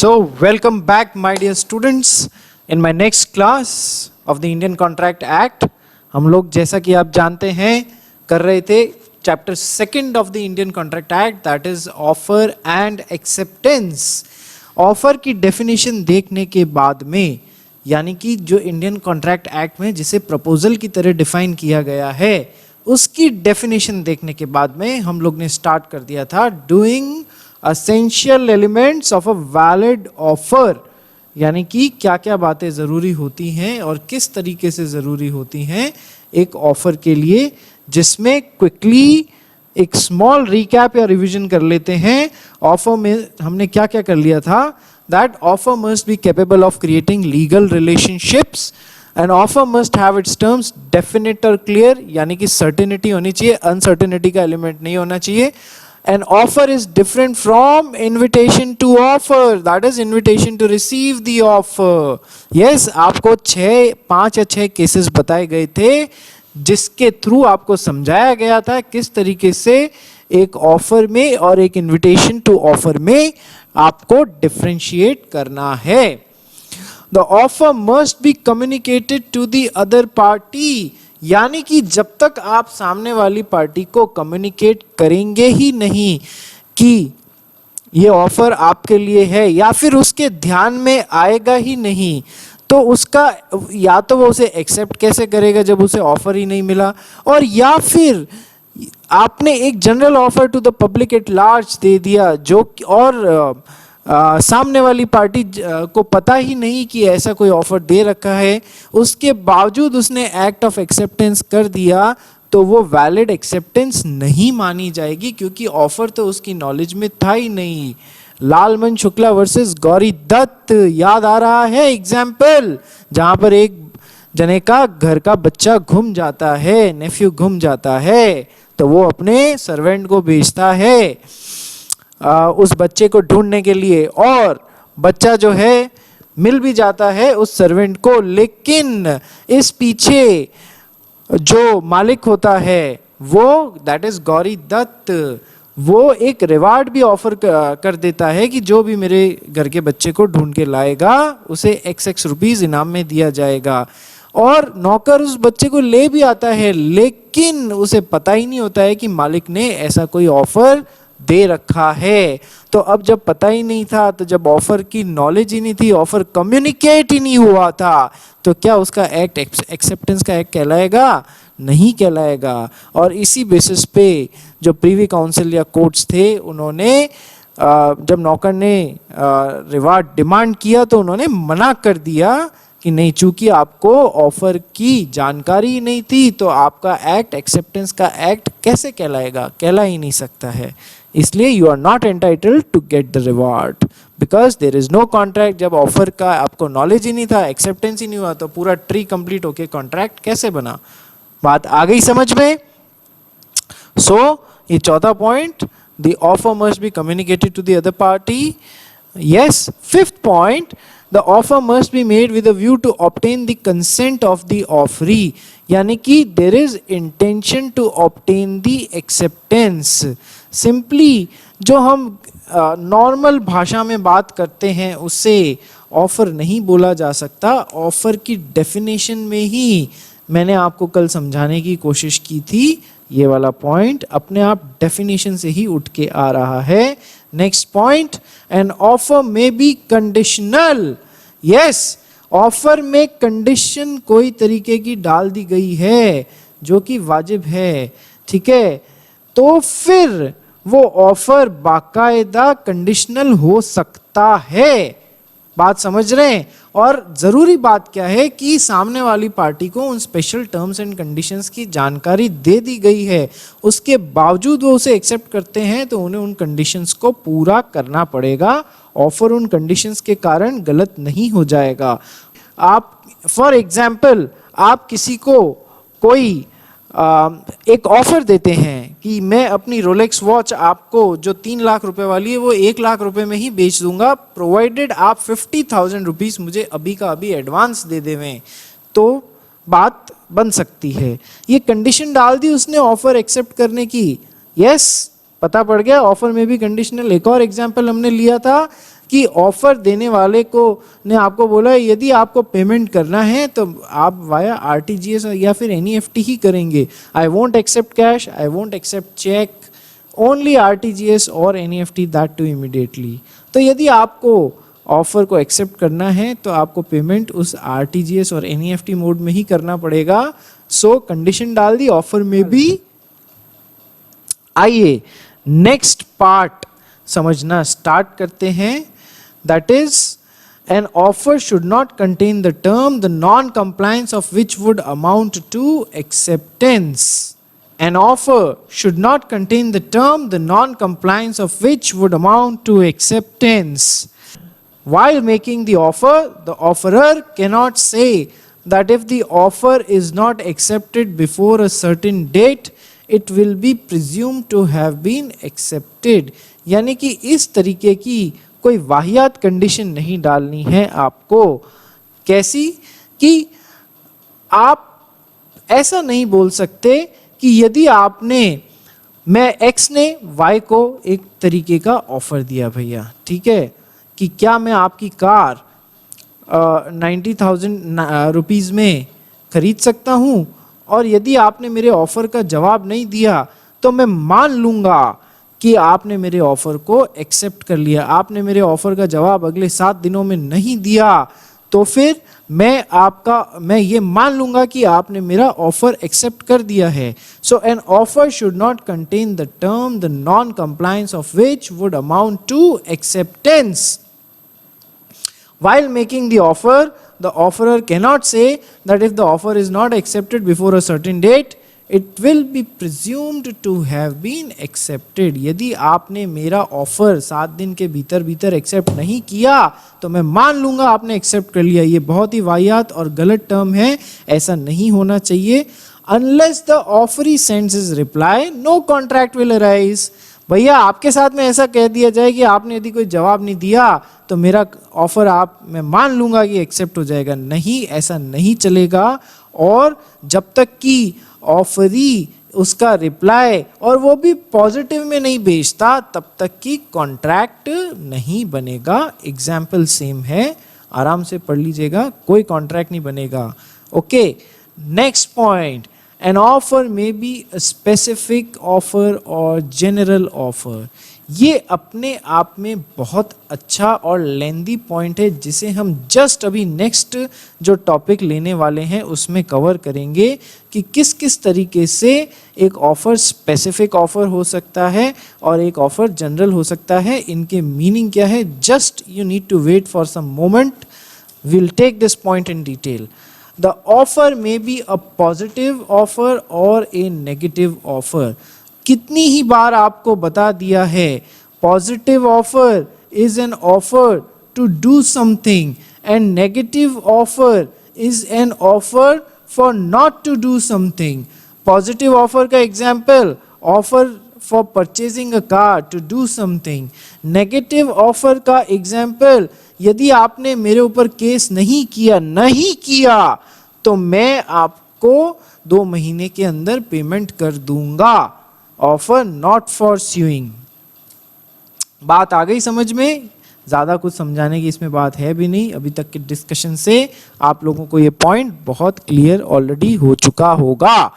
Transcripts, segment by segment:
So, welcome back, my dear students. In my next class of the Indian Contract Act, हम लोग जैसा कि आप जानते हैं कर रहे थे chapter second of the Indian contract act, that is offer and acceptance. Offer की डेफिनेशन देखने के बाद में, यानी कि जो इंडियन कॉन्ट्रैक्ट एक्ट में जिसे प्रपोजल की तरह डिफाइन किया गया है, उसकी डेफिनेशन देखने के बाद में हम लोग ने स्टार्ट कर दिया था doing essential elements of a valid offer, यानी कि क्या क्या बातें ज़रूरी होती हैं और किस तरीके से ज़रूरी होती हैं एक ऑफ़र के लिए, जिसमें क्विकली एक स्मॉल रिकैप या रिवीजन कर लेते हैं। ऑफर में हमने क्या क्या कर लिया था, that offer must be capable of creating legal relationships, and offer must have it's terms definite और क्लियर, यानी कि सर्टेनिटी होनी चाहिए, अनसर्टेनिटी का एलिमेंट नहीं होना चाहिए। An offer is different from invitation to offer, that is invitation to receive the offer. Yes, आपको 5 या 6 केसेस बताए गए थे जिसके थ्रू आपको समझाया गया था किस तरीके से एक ऑफर में और एक इनविटेशन टू ऑफर में आपको डिफरेंशिएट करना है। The offer must be communicated to the other party, यानी कि जब तक आप सामने वाली पार्टी को कम्युनिकेट करेंगे ही नहीं कि ये ऑफर आपके लिए है, या फिर उसके ध्यान में आएगा ही नहीं, तो उसका या तो वो उसे एक्सेप्ट कैसे करेगा जब उसे ऑफर ही नहीं मिला, और या फिर आपने एक general offer to the public at large दे दिया जो और सामने वाली पार्टी को पता ही नहीं कि ऐसा कोई ऑफर दे रखा है, उसके बावजूद उसने एक्ट ऑफ एक्सेप्टेंस कर दिया, तो वो वैलिड एक्सेप्टेंस नहीं मानी जाएगी, क्योंकि ऑफर तो उसकी नॉलेज में था ही नहीं। लालमन शुक्ला वर्सेस गौरी दत्त याद आ रहा है एग्जाम्पल, जहां पर एक जने का घर का बच्चा घुम जाता है, नेफ्यू घुम जाता है, तो वो अपने सर्वेंट को भेजता है उस बच्चे को ढूंढने के लिए, और बच्चा जो है मिल भी जाता है उस सर्वेंट को, लेकिन इस पीछे जो मालिक होता है वो दैट इज गौरी दत्त, वो एक रिवार्ड भी ऑफर कर देता है कि जो भी मेरे घर के बच्चे को ढूंढ के लाएगा उसे XX रुपीस इनाम में दिया जाएगा। और नौकर उस बच्चे को ले भी आता है, लेकिन उसे पता ही नहीं होता है कि मालिक ने ऐसा कोई ऑफर दे रखा है। तो अब जब पता ही नहीं था, तो जब ऑफर की नॉलेज ही नहीं थी, ऑफर कम्युनिकेट ही नहीं हुआ था, तो क्या उसका एक्ट एक्सेप्टेंस का एक्ट कहलाएगा? नहीं कहलाएगा। और इसी बेसिस पे जो प्रीवी काउंसिल या कोर्ट्स थे, उन्होंने जब नौकर ने रिवार्ड डिमांड किया तो उन्होंने मना कर दिया कि नहीं, चूंकि आपको ऑफर की जानकारी नहीं थी, तो आपका एक्ट एक्सेप्टेंस का एक्ट कैसे कहलाएगा? कहला ही नहीं सकता है। इसलिए you are not entitled to get the reward because there is no contract. जब ऑफर का आपको नॉलेज ही नहीं था, एक्सेप्टेंस ही नहीं हुआ, तो पूरा ट्री कंप्लीट होके कॉन्ट्रैक्ट कैसे बना? बात आ गई समझ में? सो ये चौथा point, the offer must be communicated to the other party. Yes, fifth point, the offer must be made with a view to obtain the consent of the offeree, यानी कि there is intention to obtain the acceptance। Simply जो हम normal भाषा में बात करते हैं उससे ऑफर नहीं बोला जा सकता। ऑफर की डेफिनेशन में ही मैंने आपको कल समझाने की कोशिश की थी, ये वाला पॉइंट अपने आप डेफिनेशन से ही उठ के आ रहा है। नेक्स्ट पॉइंट, एन ऑफर में बी कंडीशनल। यस, ऑफर में कंडीशन कोई तरीके की डाल दी गई है जो कि वाजिब है, ठीक है, तो फिर वो ऑफर बाकायदा कंडीशनल हो सकता है। बात समझ रहे हैं? और ज़रूरी बात क्या है कि सामने वाली पार्टी को उन स्पेशल टर्म्स एंड कंडीशंस की जानकारी दे दी गई है, उसके बावजूद वो उसे एक्सेप्ट करते हैं, तो उन्हें उन कंडीशंस को पूरा करना पड़ेगा। ऑफर उन कंडीशंस के कारण गलत नहीं हो जाएगा। आप फॉर एग्जाम्पल, आप किसी को कोई एक ऑफर देते हैं कि मैं अपनी रोलेक्स वॉच आपको जो 3 लाख रुपए वाली है वो 1 लाख रुपए में ही बेच दूंगा, प्रोवाइडेड आप 50,000 रुपीज़ मुझे अभी का अभी एडवांस दे देवें, तो बात बन सकती है। ये कंडीशन डाल दी उसने ऑफर एक्सेप्ट करने की। यस, पता पड़ गया ऑफर में भी कंडीशनल। एक और एग्जाम्पल हमने लिया था कि ऑफर देने वाले को ने आपको बोला यदि आपको पेमेंट करना है तो आप वाया आरटीजीएस या फिर एनईएफटी ही करेंगे. I won't accept cash, I won't accept cheque, only RTGS और एनईएफटी, दैट टू इमीडिएटली. तो यदि आपको ऑफर को एक्सेप्ट करना है तो आपको पेमेंट उस आरटीजीएस और एनईएफटी मोड में ही करना पड़ेगा. सो कंडीशन डाल दी, ऑफर में भी. आइए नेक्स्ट पार्ट समझना स्टार्ट करते हैं. That is an offer should not contain the term the non-compliance of which would amount to acceptance. An offer should not contain the term the non-compliance of which would amount to acceptance. While making the offerer cannot say that if the offer is not accepted before a certain date, it will be presumed to have been accepted. यानी कि इस तरीके की कोई वाहियात condition नहीं डालनी है आपको. कैसी कि आप ऐसा नहीं बोल सकते कि यदि मैं एक्स ने वाई को एक तरीके का ऑफर दिया भैया, ठीक है, कि क्या मैं आपकी कार 90,000 रुपीज़ में खरीद सकता हूँ, और यदि आपने मेरे ऑफर का जवाब नहीं दिया तो मैं मान लूँगा कि आपने मेरे ऑफर को एक्सेप्ट कर लिया. आपने मेरे ऑफर का जवाब अगले 7 दिनों में नहीं दिया तो फिर मैं ये मान लूंगा कि आपने मेरा ऑफर एक्सेप्ट कर दिया है. So an offer should not contain the term the non compliance of which would amount to acceptance. While making the offer, the offerer cannot say that if the offer is not accepted before a certain date, it will be presumed to have been accepted. यदि आपने मेरा offer 7 दिन के भीतर accept नहीं किया तो मैं मान लूंगा आपने एक्सेप्ट कर लिया. ये बहुत ही वाहियात और गलत टर्म है, ऐसा नहीं होना चाहिए. Unless the offeree sends his reply, no contract will arise. भैया आपके साथ में ऐसा कह दिया जाए कि आपने यदि कोई जवाब नहीं दिया तो मेरा ऑफर मैं मान लूंगा कि एक्सेप्ट हो जाएगा. नहीं, ऐसा नहीं चलेगा. और जब तक कि ऑफरी उसका रिप्लाई और वो भी पॉजिटिव में नहीं भेजता तब तक की कॉन्ट्रैक्ट नहीं बनेगा. एग्जाम्पल सेम है, आराम से पढ़ लीजिएगा, कोई कॉन्ट्रैक्ट नहीं बनेगा. Okay, next point. An offer may be a specific offer or general offer. ये अपने आप में बहुत अच्छा और लेंदी पॉइंट है जिसे हम जस्ट अभी नेक्स्ट जो टॉपिक लेने वाले हैं उसमें कवर करेंगे कि किस किस तरीके से एक ऑफर स्पेसिफिक ऑफर हो सकता है और एक ऑफर जनरल हो सकता है. इनके मीनिंग क्या है, just you need to wait for some moment. Will take this point in detail. The offer may be a positive offer or a negative offer. कितनी ही बार आपको बता दिया है, positive offer is an offer to do something and negative offer is an offer for not to do something. Positive offer का example, offer for purchasing a car to do something. Negative offer का example, यदि आपने मेरे ऊपर case नहीं किया तो मैं आपको 2 महीने के अंदर पेमेंट कर दूंगा. Offer not for suing. बात आ गई समझ में? ज्यादा कुछ समझाने की इसमें बात है भी नहीं. अभी तक के डिस्कशन से आप लोगों को ये पॉइंट बहुत क्लियर ऑलरेडी हो चुका होगा.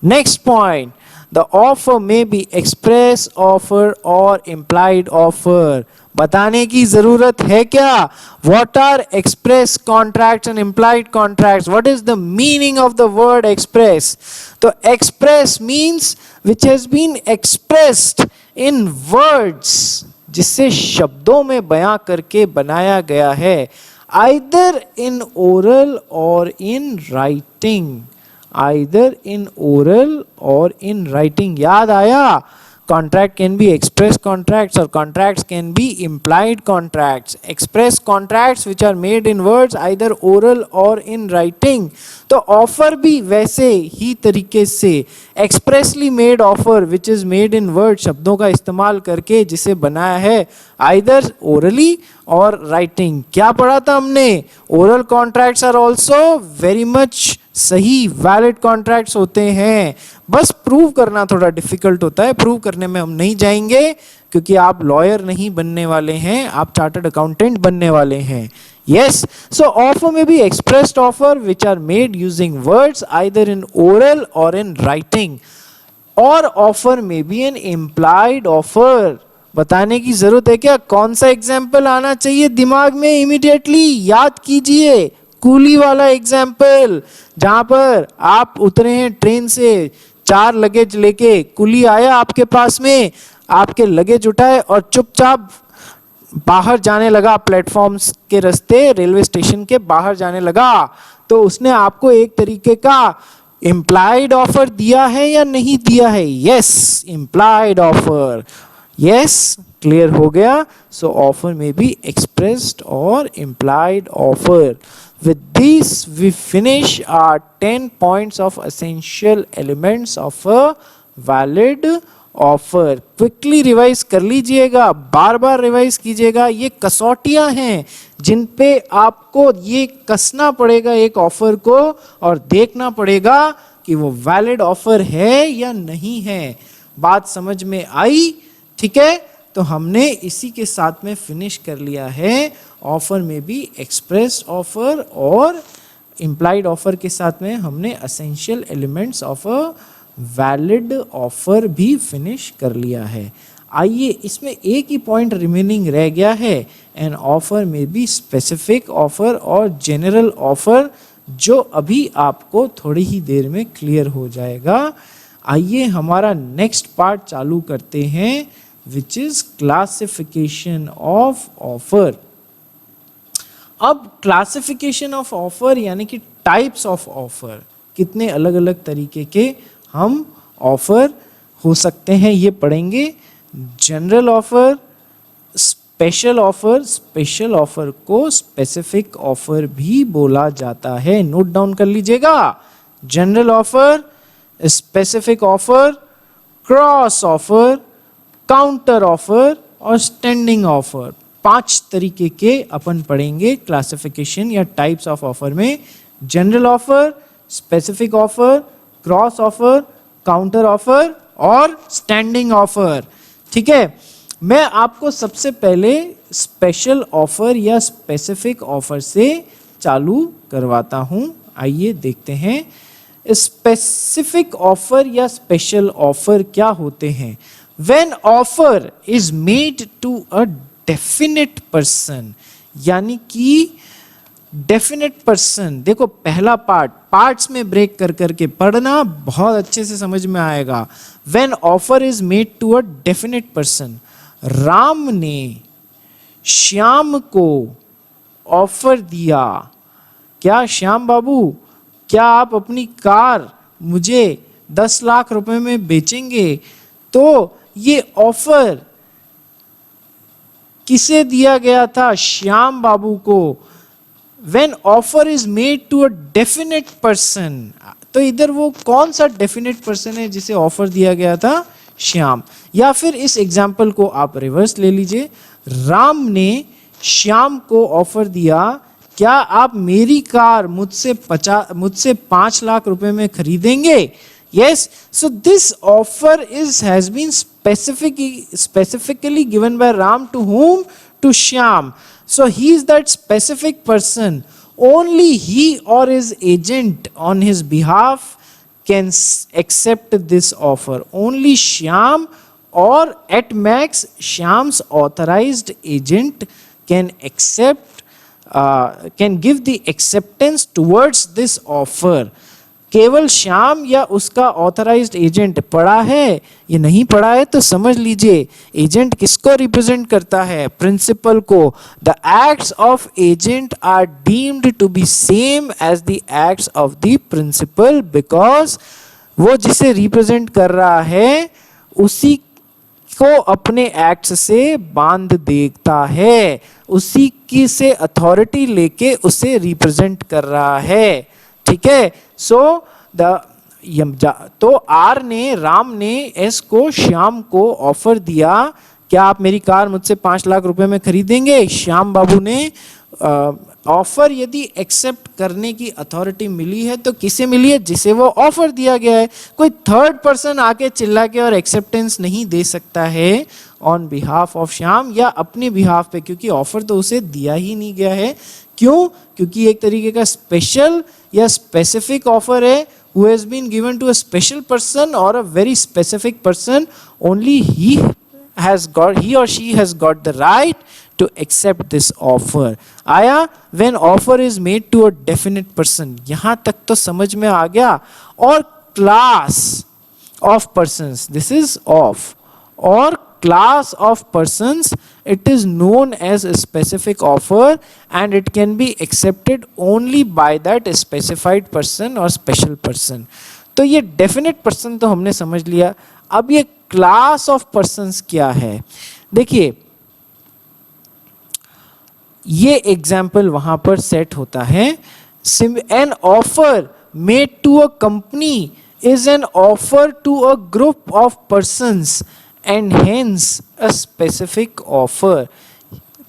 Next point, the offer may be express offer और इम्प्लाइड ऑफर. बताने की जरूरत है क्या? What are express contracts and implied contracts? What is the meaning of the word express? तो express means which has been expressed in words, जिससे शब्दों में बयां करके बनाया गया है. Either in oral or in writing. Either in oral or in writing. याद आया? Contract can be express contracts or contracts can be implied contracts. Express contracts which are made in words either oral or in writing. तो offer भी वैसे ही तरीके से expressly made offer which is made in words, शब्दों का इस्तेमाल करके जिसे बनाया है either orally or writing. क्या पढ़ा था हमने? Oral contracts are also very much सही वैलिड कॉन्ट्रैक्ट्स होते हैं। बस प्रूव करना थोड़ा डिफिकल्ट होता है, प्रूव करने में हम नहीं जाएंगे क्योंकि आप लॉयर नहीं बनने वाले हैं, आप चार्टर्ड अकाउंटेंट बनने वाले हैं। यस, सो ऑफर में भी expressed offer which are made using words either in oral और इन राइटिंग, और ऑफर में भी एन इम्प्लाइड ऑफर। बताने की जरूरत है क्या? कौन सा एग्जाम्पल आना चाहिए दिमाग में इमीडिएटली? याद कीजिए, कूली वाला एग्जाम्पल, जहां पर आप उतरे हैं ट्रेन से, 4 लगेज लेके, कुली आया आपके पास में, आपके लगेज उठाए और चुपचाप बाहर जाने लगा, प्लेटफॉर्म्स के रास्ते रेलवे स्टेशन के बाहर जाने लगा। तो उसने आपको एक तरीके का इम्प्लाइड ऑफर दिया है या नहीं दिया है? Yes, implied offer. Yes, clear हो गया। सो ऑफर में बी एक्सप्रेस्ड और implied offer. With this we finish our 10 points of essential elements of a valid offer. Quickly revise कर लीजिएगा, बार बार रिवाइज कीजिएगा। ये कसौटियां हैं जिन पे आपको ये कसना पड़ेगा एक ऑफर को, और देखना पड़ेगा कि वो वैलिड ऑफर है या नहीं है। बात समझ में आई? ठीक है, तो हमने इसी के साथ में फिनिश कर लिया है। ऑफर में भी एक्सप्रेस ऑफर और इम्प्लाइड ऑफर के साथ में हमने essential elements of a valid offer भी फिनिश कर लिया है। आइए, इसमें एक ही पॉइंट रिमेनिंग रह गया है, एन ऑफर में भी स्पेसिफिक ऑफर और जनरल ऑफर, जो अभी आपको थोड़ी ही देर में क्लियर हो जाएगा। आइए हमारा नेक्स्ट पार्ट चालू करते हैं, which is classification of offer। अब क्लासिफिकेशन ऑफ ऑफर यानी कि टाइप्स ऑफ ऑफर, कितने अलग अलग तरीके के हम ऑफर हो सकते हैं ये पढ़ेंगे। General offer, special offer, special offer को स्पेसिफिक ऑफर भी बोला जाता है, नोट डाउन कर लीजिएगा। General offer, specific offer, cross offer, counter offer और स्टैंडिंग ऑफर। 5 तरीके के अपन पढ़ेंगे क्लासिफिकेशन या टाइप्स ऑफ ऑफर में। General offer, specific offer, cross offer, counter offer और स्टैंडिंग ऑफर। ठीक है, मैं आपको सबसे पहले स्पेशल ऑफर या स्पेसिफिक ऑफर से चालू करवाता हूं। आइए देखते हैं स्पेसिफिक ऑफर या स्पेशल ऑफर क्या होते हैं। When offer is made to a definite person, यानी कि definite person, देखो पहला पार्ट्स में ब्रेक कर करके पढ़ना, बहुत अच्छे से समझ में आएगा। When offer is made to a definite person, Ram ने श्याम को ऑफर दिया, क्या श्याम बाबू, क्या आप अपनी कार मुझे 10 लाख रुपए में बेचेंगे? तो ये ऑफर किसे दिया गया था? श्याम बाबू को। When offer is made to a definite person, तो इधर वो कौन सा डेफिनेट पर्सन है जिसे ऑफर दिया गया था? श्याम। या फिर इस एग्जाम्पल को आप रिवर्स ले लीजिए, राम ने श्याम को ऑफर दिया, क्या आप मेरी कार मुझसे 5 लाख रुपए में खरीदेंगे? Yes, so this offer has been specifically given by Ram to whom? To Shyam. So he is that specific person. Only he or his agent on his behalf can accept this offer. Only Shyam or at max Shyam's authorized agent can accept, can give the acceptance towards this offer. केवल श्याम या उसका authorised agent पढ़ा है, ये नहीं पढ़ा है तो समझ लीजिए। एजेंट किसको रिप्रेजेंट करता है? प्रिंसिपल को। The acts of agent are deemed to be same as the acts of the principal, because वो जिसे रिप्रेजेंट कर रहा है उसी को अपने एक्ट्स से बांध देता है, उसी की से अथॉरिटी लेके उसे रिप्रेजेंट कर रहा है। ठीक है, सो तो आर ने, राम ने एस को श्याम को ऑफर दिया, क्या आप मेरी कार मुझसे 5 लाख रुपए में खरीदेंगे? श्याम बाबू ने ऑफर यदि एक्सेप्ट करने की अथॉरिटी मिली है तो किसे मिली है? जिसे वो ऑफर दिया गया है। कोई थर्ड पर्सन आके चिल्ला के और एक्सेप्टेंस नहीं दे सकता है ऑन बिहाफ ऑफ श्याम या अपने बिहाफ पे, क्योंकि ऑफर तो उसे दिया ही नहीं गया है। क्यों? क्योंकि एक तरीके का स्पेशल या स्पेसिफिक ऑफर है, who has been given to a special person or a very specific person. Only he or she has got the right to accept this offer. आया? when offer is made to a definite person, यहां तक तो समझ में आ गया। और class of persons, this is of, or class of persons, it is known as a specific offer and it can be accepted only by that specified person or special person. तो ये definite person तो हमने समझ लिया। अब ये class of persons क्या है? देखिए, ये एग्जाम्पल वहां पर सेट होता है। An offer made to a company is an offer to a group of persons and hence a specific offer.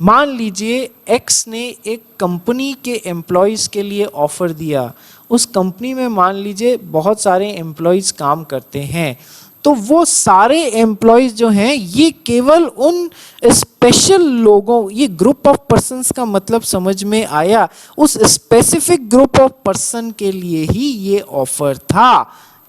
मान लीजिए X ने एक कंपनी के एम्प्लॉयज के लिए ऑफर दिया। उस कंपनी में मान लीजिए बहुत सारे एम्प्लॉयज काम करते हैं, तो वो सारे एम्प्लॉयज जो हैं ये केवल उन स्पेशल लोगों, ये ग्रुप ऑफ पर्सन्स का मतलब समझ में आया, उस स्पेसिफिक ग्रुप ऑफ पर्सन के लिए ही ये ऑफर था।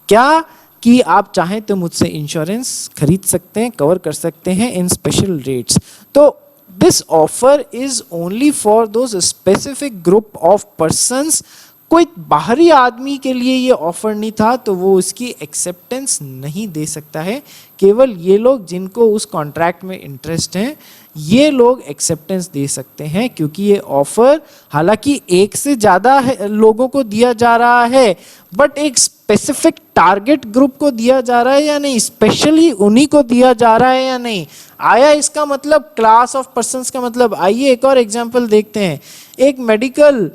क्या? कि आप चाहें तो मुझसे इंश्योरेंस खरीद सकते हैं, कवर कर सकते हैं इन स्पेशल रेट्स। तो this offer is only for those specific group of persons. कोई बाहरी आदमी के लिए ये ऑफर नहीं था, तो वो उसकी एक्सेप्टेंस नहीं दे सकता है। केवल ये लोग जिनको उस कॉन्ट्रैक्ट में इंटरेस्ट हैं, ये लोग एक्सेप्टेंस दे सकते हैं, क्योंकि ये ऑफर हालांकि एक से ज़्यादा लोगों को दिया जा रहा है, बट एक स्पेसिफिक टारगेट ग्रुप को दिया जा रहा है या नहीं, स्पेशली उन्हीं को दिया जा रहा है या नहीं। आया इसका मतलब? क्लास ऑफ पर्सन्स का मतलब। आइए एक और एग्जाम्पल देखते हैं। एक मेडिकल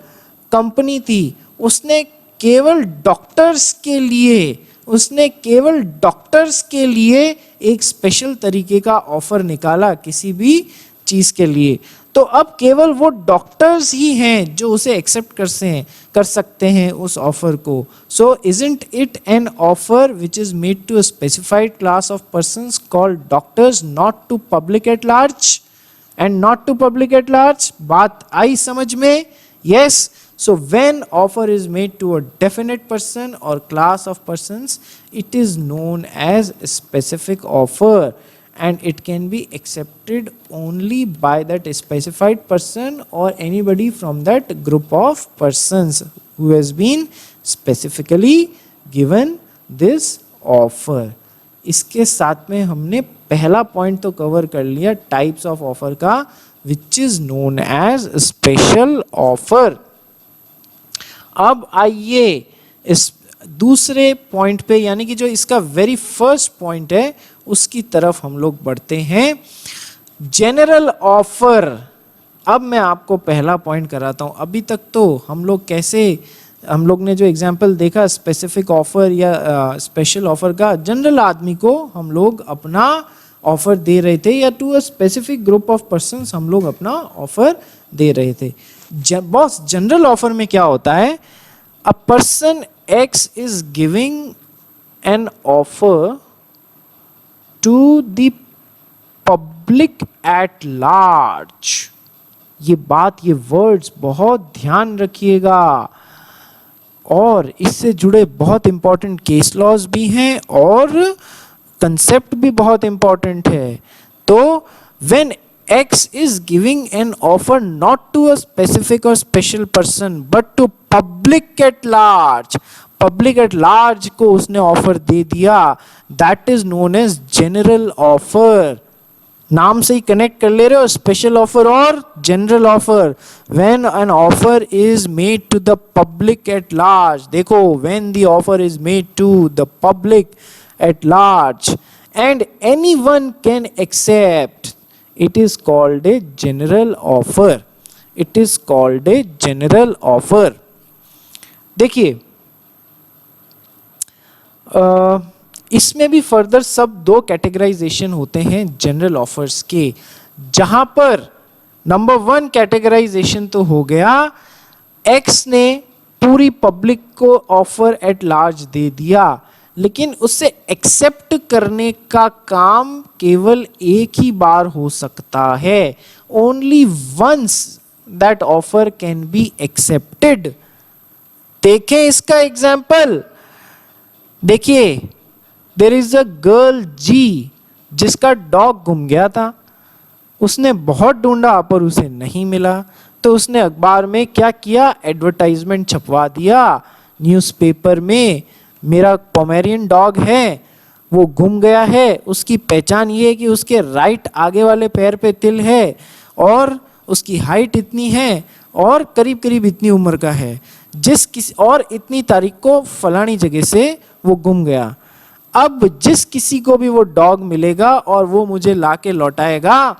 कंपनी थी, उसने केवल डॉक्टर्स के लिए एक स्पेशल तरीके का ऑफर निकाला किसी भी चीज के लिए। तो अब केवल वो डॉक्टर्स ही हैं जो उसे एक्सेप्ट कर सकते हैं उस ऑफर को। So isn't it an offer which is made to a specified class of persons called doctors, not to public at large and not to public at large. बात आई समझ में? Yes. So when offer is made to a definite person or class of persons, it is known as a specific offer and it can be accepted only by that specified person or anybody from that group of persons who has been specifically given this offer. इसके साथ में हमने पहला point तो cover कर लिया types of offer का, which is known as special offer. अब आइए इस दूसरे पॉइंट पे, यानी कि जो इसका वेरी फर्स्ट पॉइंट है उसकी तरफ हम लोग बढ़ते हैं। General offer. अब मैं आपको पहला पॉइंट कराता हूं। अभी तक तो हम लोग ने जो एग्जांपल देखा स्पेसिफिक ऑफर या स्पेशल ऑफर का, जनरल आदमी को हम लोग अपना ऑफर दे रहे थे या to a specific group of persons हम लोग अपना ऑफर दे रहे थे। बॉस, जनरल ऑफर में क्या होता है? A person X is giving an offer to the public at large. ये वर्ड्स बहुत ध्यान रखिएगा, और इससे जुड़े बहुत इंपॉर्टेंट केस लॉज भी हैं और कंसेप्ट भी बहुत इंपॉर्टेंट है। तो when X is giving an offer not to a specific or special person but to public at large, public at large को उसने ऑफर दे दिया, that is known as general offer। नाम से ही कनेक्ट कर ले रहे हो, स्पेशल ऑफर और general offer. When an offer is made to the public at large, देखो, when the offer is made to the public at large and anyone can accept, it is called a general offer, it is called a general offer। देखिए, इसमें भी further सब दो categorisation होते हैं general offers के, जहां पर नंबर 1 कैटेगराइजेशन तो हो गया, एक्स ने पूरी पब्लिक को ऑफर एट लार्ज दे दिया, लेकिन उससे एक्सेप्ट करने का काम केवल एक ही बार हो सकता है, only once that offer can be accepted. देखें इसका एग्जाम्पल, देखिए there is a girl G जिसका डॉग गुम गया था, उसने बहुत ढूंढा पर उसे नहीं मिला, तो उसने अखबार में क्या किया, एडवर्टाइजमेंट छपवा दिया न्यूज़पेपर में, मेरा पोमेरियन डॉग है वो गुम गया है, उसकी पहचान ये है कि उसके राइट आगे वाले पैर पे तिल है और उसकी हाइट इतनी है और करीब करीब इतनी उम्र का है, जिस किसी और इतनी तारीख को फलानी जगह से वो गुम गया। अब जिस किसी को भी वो डॉग मिलेगा और वो मुझे लाके लौटाएगा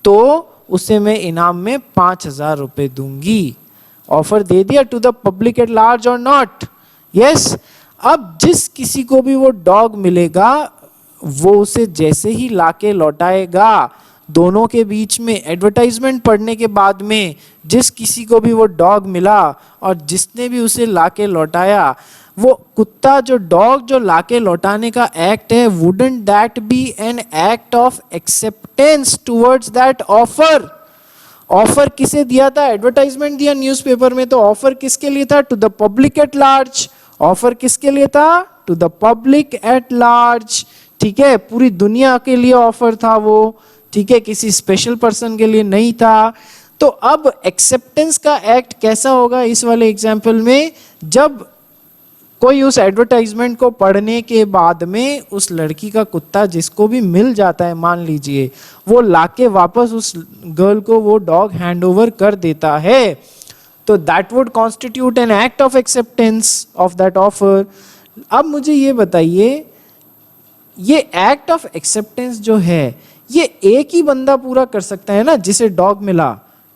तो उसे मैं इनाम में 5,000 रुपये दूंगी। ऑफर दे दिया to the public at large और नॉट? यस। अब जिस किसी को भी वो डॉग मिलेगा वो उसे जैसे ही लाके लौटाएगा, दोनों के बीच में एडवर्टाइजमेंट पढ़ने के बाद में जिस किसी को भी वो डॉग मिला और जिसने भी उसे लाके लौटाया, वो कुत्ता जो डॉग जो लाके लौटाने का एक्ट है, wouldn't that be an act of acceptance towards that offer? Offer किसे दिया था? एडवर्टाइजमेंट दिया न्यूज़पेपर में, तो ऑफर किसके लिए था? To the public at large. Offer किसके लिए था? To the public at large. ठीक है, पूरी दुनिया के लिए ऑफर था वो, ठीक है, किसी स्पेशल पर्सन के लिए नहीं था। तो अब एक्सेप्टेंस का एक्ट कैसा होगा इस वाले एग्जाम्पल में? जब कोई उस एडवर्टाइजमेंट को पढ़ने के बाद में उस लड़की का कुत्ता जिसको भी मिल जाता है, मान लीजिए वो लाके वापस उस गर्ल को वो डॉग हैंड ओवर कर देता है, तो that would constitute N act of acceptance of that offer. अब मुझे ये बताइए, ये एक्ट ऑफ एक्सेप्टेंस जो है ये एक ही बंदा पूरा कर सकता है ना जिसे डॉग मिला?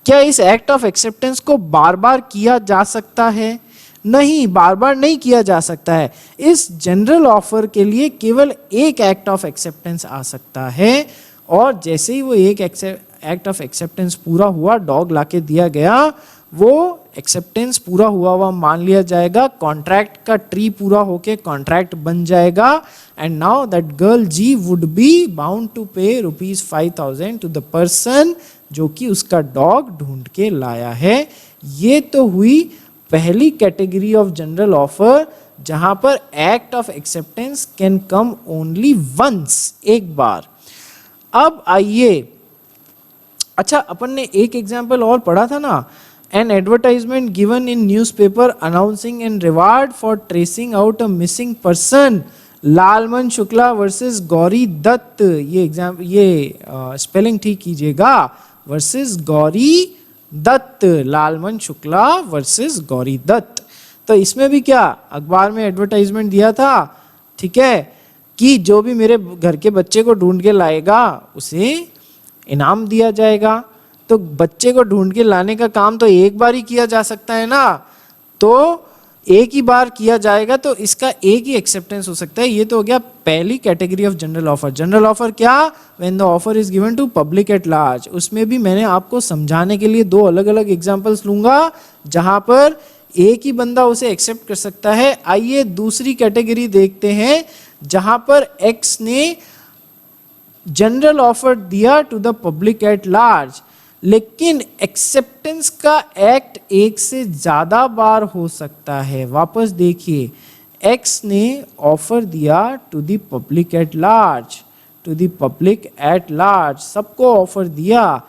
क्या इस एक्ट ऑफ एक्सेप्टेंस को बार बार किया जा सकता है? नहीं, बार बार नहीं किया जा सकता है। इस जनरल ऑफर के लिए केवल एक एक्ट ऑफ एक्सेप्टेंस आ सकता है, और जैसे ही वो एक एक्ट ऑफ एक्सेप्टेंस पूरा हुआ, डॉग लाके दिया गया, वो एक्सेप्टेंस पूरा हुआ मान लिया जाएगा, कॉन्ट्रैक्ट का ट्री पूरा होके कॉन्ट्रैक्ट बन जाएगा, and now that girl G would be bound to pay ₹5,000 to the person जो कि उसका डॉग ढूंढ के लाया है। ये तो हुई पहली कैटेगरी ऑफ जनरल ऑफर, जहां पर act of acceptance can come only once, एक बार। अब आइए, अच्छा अपन ने एक एग्जाम्पल और पढ़ा था ना, an advertisement given in newspaper announcing an reward for tracing out a missing person, Lalman Shukla versus Gauri Dutt. ये स्पेलिंग ठीक कीजिएगा, वर्सेस गौरी दत्त, लालमन शुक्ला वर्सेस गौरी दत्त। तो इसमें भी क्या, अखबार में एडवर्टाइजमेंट दिया था, ठीक है, कि जो भी मेरे घर के बच्चे को ढूंढ के लाएगा उसे इनाम दिया जाएगा। तो बच्चे को ढूंढ के लाने का काम तो एक बार ही किया जा सकता है ना, तो एक ही बार किया जाएगा, तो इसका एक ही एक्सेप्टेंस हो सकता है। ये तो हो गया पहली category of general offer. General offer क्या? When the offer is given to public at large. उसमें भी मैंने आपको समझाने के लिए दो अलग अलग एग्जांपल्स लूंगा जहां पर एक ही बंदा उसे एक्सेप्ट कर सकता है। आइए दूसरी कैटेगरी देखते हैं, जहां पर एक्स ने जनरल ऑफर दिया to the public at large, लेकिन एक्सेप्टेंस का एक्ट एक से ज्यादा बार हो सकता है। वापस देखिए, एक्स ने ऑफर दिया to the public at large, to the public at large, सबको ऑफर दिया,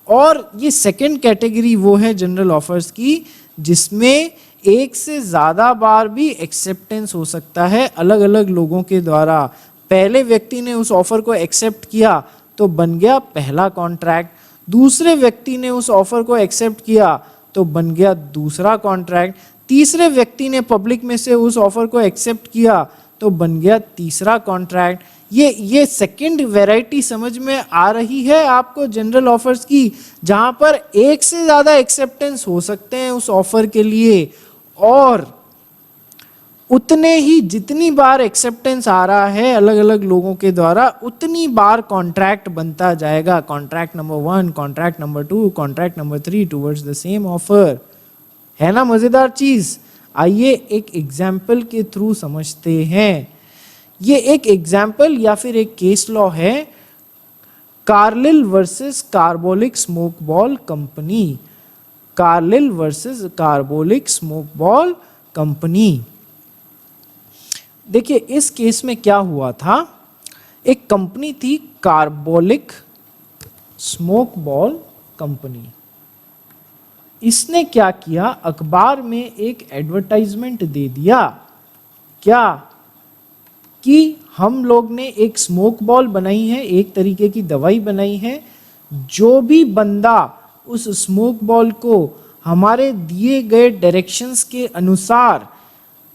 और ये सेकंड कैटेगरी वो है जनरल ऑफर्स की जिसमें एक से ज्यादा बार भी एक्सेप्टेंस हो सकता है अलग अलग लोगों के द्वारा। पहले व्यक्ति ने उस ऑफर को एक्सेप्ट किया तो बन गया पहला कॉन्ट्रैक्ट, दूसरे व्यक्ति ने उस ऑफर को एक्सेप्ट किया तो बन गया दूसरा कॉन्ट्रैक्ट, तीसरे व्यक्ति ने पब्लिक में से उस ऑफर को एक्सेप्ट किया तो बन गया तीसरा कॉन्ट्रैक्ट। ये सेकंड वैरायटी समझ में आ रही है आपको जनरल ऑफर्स की, जहां पर एक से ज्यादा एक्सेप्टेंस हो सकते हैं उस ऑफर के लिए, और उतने ही जितनी बार एक्सेप्टेंस आ रहा है अलग अलग लोगों के द्वारा, उतनी बार कॉन्ट्रैक्ट बनता जाएगा। Contract number 1, contract number 2, contract number 3 towards the same offer. है ना मजेदार चीज? आइए एक एग्जाम्पल के थ्रू समझते हैं। ये एक एग्जाम्पल या फिर एक केस लॉ है, Carlill versus carbolic smoke ball company. Carlill versus carbolic smoke ball company. देखिए इस केस में क्या हुआ था, एक कंपनी थी कार्बोलिक स्मोक बॉल कंपनी। इसने क्या किया, अखबार में एक एडवर्टाइजमेंट दे दिया, क्या कि हम लोग ने एक स्मोक बॉल बनाई है, एक तरीके की दवाई बनाई है, जो भी बंदा उस स्मोक बॉल को हमारे दिए गए डायरेक्शंस के अनुसार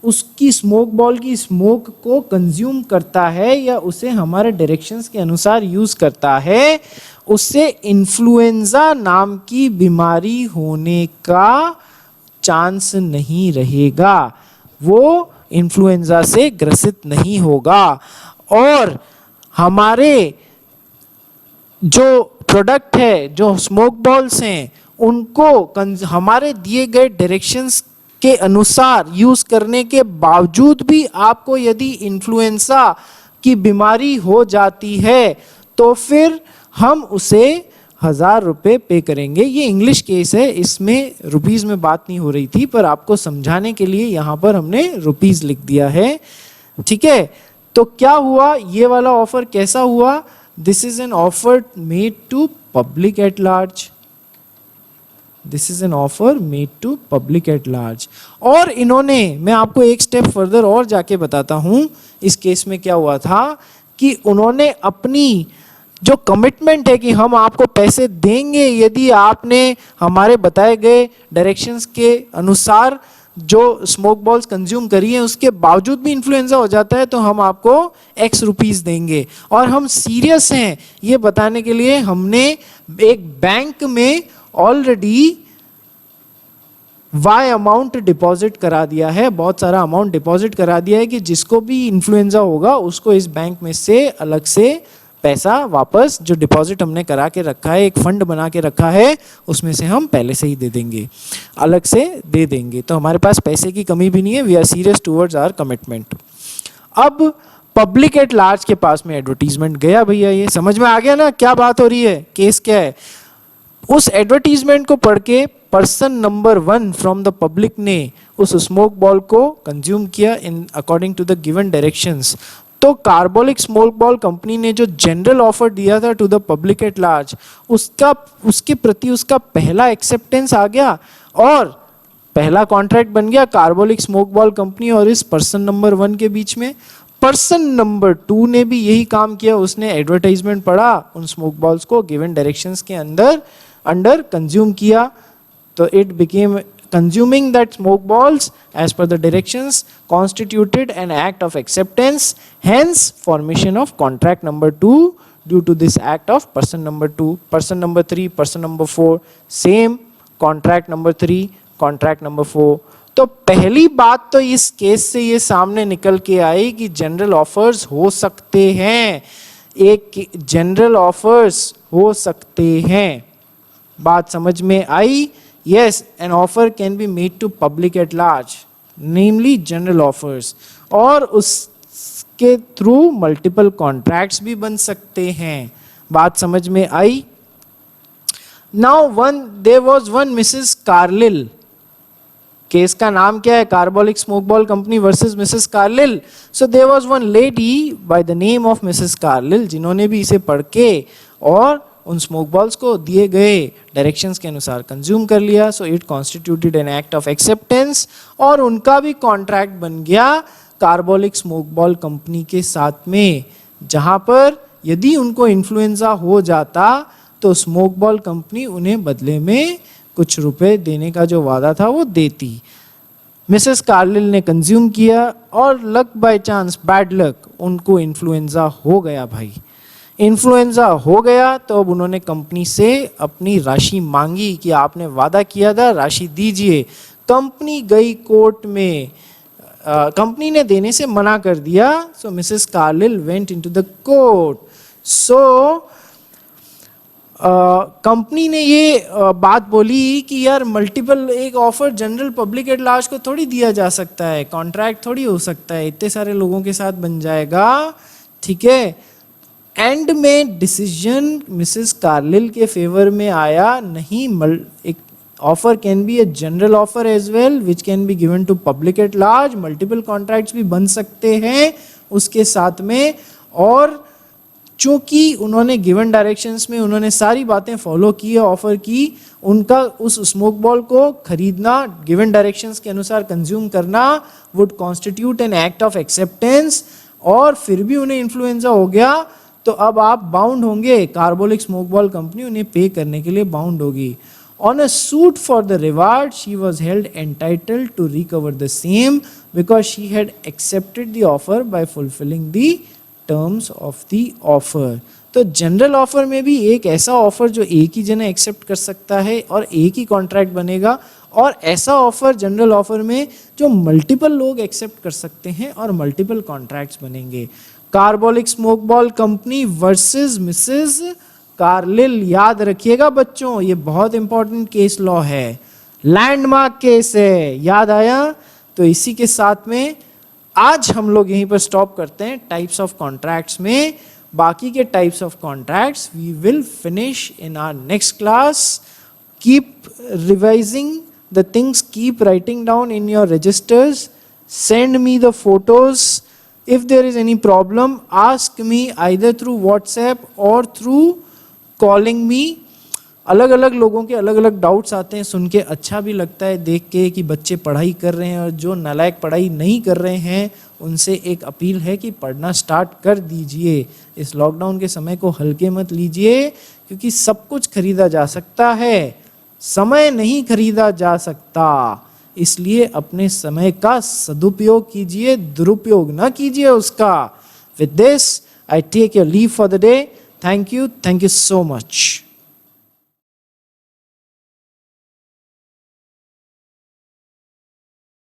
उसकी स्मोक बॉल की स्मोक को कंज्यूम करता है या उसे हमारे डायरेक्शंस के अनुसार यूज करता है, उससे इन्फ्लुएंजा नाम की बीमारी होने का चांस नहीं रहेगा, वो इन्फ्लुएंजा से ग्रसित नहीं होगा। और हमारे जो प्रोडक्ट है, जो स्मोक बॉल्स हैं, उनको हमारे दिए गए डायरेक्शंस के अनुसार यूज करने के बावजूद भी आपको यदि इन्फ्लुएंजा की बीमारी हो जाती है तो फिर हम उसे 1000 रुपये पे करेंगे। ये इंग्लिश केस है, इसमें रुपीस में बात नहीं हो रही थी, पर आपको समझाने के लिए यहाँ पर हमने रुपीस लिख दिया है। ठीक है, तो क्या हुआ, ये वाला ऑफर कैसा हुआ, this is an offer made to public at large. This is an offer made to public at large. और इन्होंने, मैं आपको एक स्टेप फर्दर और जाके बताता हूं, इस केस में क्या हुआ था कि उन्होंने अपनी जो कमिटमेंट है कि हम आपको पैसे देंगे यदि आपने हमारे बताए गए डायरेक्शंस के अनुसार जो स्मोक बॉल्स कंज्यूम करी है, उसके बावजूद भी इन्फ्लुएंजा हो जाता है तो हम आपको X रुपीस देंगे। और हम सीरियस हैं ये बताने के लिए हमने एक बैंक में ऑलरेडी वाई अमाउंट डिपॉजिट करा दिया है, बहुत सारा अमाउंट डिपॉजिट करा दिया है कि जिसको भी इन्फ्लुएंजा होगा उसको इस बैंक में से अलग से पैसा वापस, जो डिपॉजिट हमने करा के रखा है, एक फंड बना के रखा है, उसमें से हम पहले से ही दे देंगे, अलग से दे देंगे। तो हमारे पास पैसे की कमी भी नहीं है, we are serious towards our commitment. अब पब्लिक एट लार्ज के पास में एडवर्टीजमेंट गया, भैया ये समझ में आ गया ना क्या बात हो रही है, केस क्या है। उस एडवर्टीजमेंट को पढ़ के person number 1 from the public ने उस स्मोक बॉल को कंज्यूम किया in according to the given directions. तो कार्बोलिक स्मोक बॉल कंपनी ने जो जनरल ऑफर दिया था to the public at large, उसके प्रति उसका पहला एक्सेप्टेंस आ गया और पहला कॉन्ट्रैक्ट बन गया कार्बोलिक स्मोक बॉल कंपनी और इस पर्सन नंबर 1 के बीच में। पर्सन नंबर 2 ने भी यही काम किया, उसने एडवर्टाइजमेंट पढ़ा, उन स्मोक बॉल्स को गिवन डायरेक्शंस के अंडर कंज्यूम किया, तो it became consuming that smoke balls as per the directions constituted an act of acceptance, hence formation of contract number 2 due to this act of person number 2, person number 3, person number 4, same contract number 3, contract number 4। तो पहली बात तो इस case से ये सामने निकल के आई कि जनरल ऑफर्स हो सकते हैं, एक जनरल ऑफर्स हो सकते हैं, बात समझ में आई। Yes, an offer can be made to public at large, namely general offers, और उसके थ्रू मल्टीपल कॉन्ट्रैक्ट्स भी बन सकते हैं, बात समझ में आई। Now there was one Mrs. Carlill, case का नाम क्या है, carbolic smoke ball company versus Mrs Carlill. So there was one lady by the name of Mrs Carlill जिन्होंने भी इसे पढ़ के और उन स्मोक बॉल्स को दिए गए डायरेक्शंस के अनुसार कंज्यूम कर लिया। So it constituted N act of acceptance और उनका भी कॉन्ट्रैक्ट बन गया कार्बोलिक स्मोक बॉल कंपनी के साथ में, जहां पर यदि उनको इन्फ्लुएंजा हो जाता तो स्मोक बॉल कंपनी उन्हें बदले में कुछ रुपए देने का जो वादा था वो देती। मिसेस कार्लिल ने कंज्यूम किया और luck by chance, bad luck, उनको इन्फ्लुएंजा हो गया भाई। इन्फ्लुएंजा हो गया तो अब उन्होंने कंपनी से अपनी राशि मांगी कि आपने वादा किया था, राशि दीजिए। कंपनी गई कोर्ट में, कंपनी ने देने से मना कर दिया. So Mrs Carlill went into the court. So company ने ये बात बोली कि यार मल्टीपल एक offer general public at large को थोड़ी दिया जा सकता है, कॉन्ट्रैक्ट थोड़ी हो सकता है, इतने सारे लोगों के साथ बन जाएगा. ठीक है. एंड में डिसीजन मिसेस कार्लिल के फेवर में आया. नहीं, एक offer can be a general offer as well which can be given to public at large. Multiple contracts भी बन सकते हैं उसके साथ में. और चूंकि उन्होंने गिवन डायरेक्शंस में उन्होंने सारी बातें फॉलो की, ऑफर की, उनका उस स्मोक बॉल को खरीदना, गिवन डायरेक्शंस के अनुसार कंज्यूम करना would constitute N act of acceptance. और फिर भी उन्हें इन्फ्लुएंजा हो गया तो अब आप बाउंड होंगे. कार्बोलिक स्मोक बॉल कंपनी उन्हें पे करने के लिए बाउंड होगी. On a suit for the reward, she was held entitled to recover the same because she had accepted the offer by fulfilling the terms of the offer. तो general offer में भी एक ऐसा ऑफर जो एक ही जना accept कर सकता है और एक ही कॉन्ट्रैक्ट बनेगा, और ऐसा ऑफर जनरल ऑफर में जो मल्टीपल लोग एक्सेप्ट कर सकते हैं और मल्टीपल कॉन्ट्रैक्ट्स बनेंगे. Carbolic smoke ball company versus Mrs Carlill. याद रखिएगा बच्चों, ये बहुत इंपॉर्टेंट केस लॉ है, लैंडमार्क केस है. याद आया? तो इसी के साथ में आज हम लोग यहीं पर स्टॉप करते हैं टाइप्स ऑफ कॉन्ट्रैक्ट्स में. बाकी के types of contracts we will finish in our next class. Keep revising the things, keep writing down in your registers, send me the photos. If there is any problem, ask me either through WhatsApp or through calling me. अलग अलग लोगों के अलग अलग doubts आते हैं, सुन के अच्छा भी लगता है देख के कि बच्चे पढ़ाई कर रहे हैं, और जो नालायक पढ़ाई नहीं कर रहे हैं उनसे एक अपील है कि पढ़ना स्टार्ट कर दीजिए. इस लॉकडाउन के समय को हल्के मत लीजिए, क्योंकि सब कुछ खरीदा जा सकता है, समय नहीं खरीदा जा सकता. इसलिए अपने समय का सदुपयोग कीजिए, दुरुपयोग ना कीजिए उसका. With this I take your leave for the day. Thank you so much.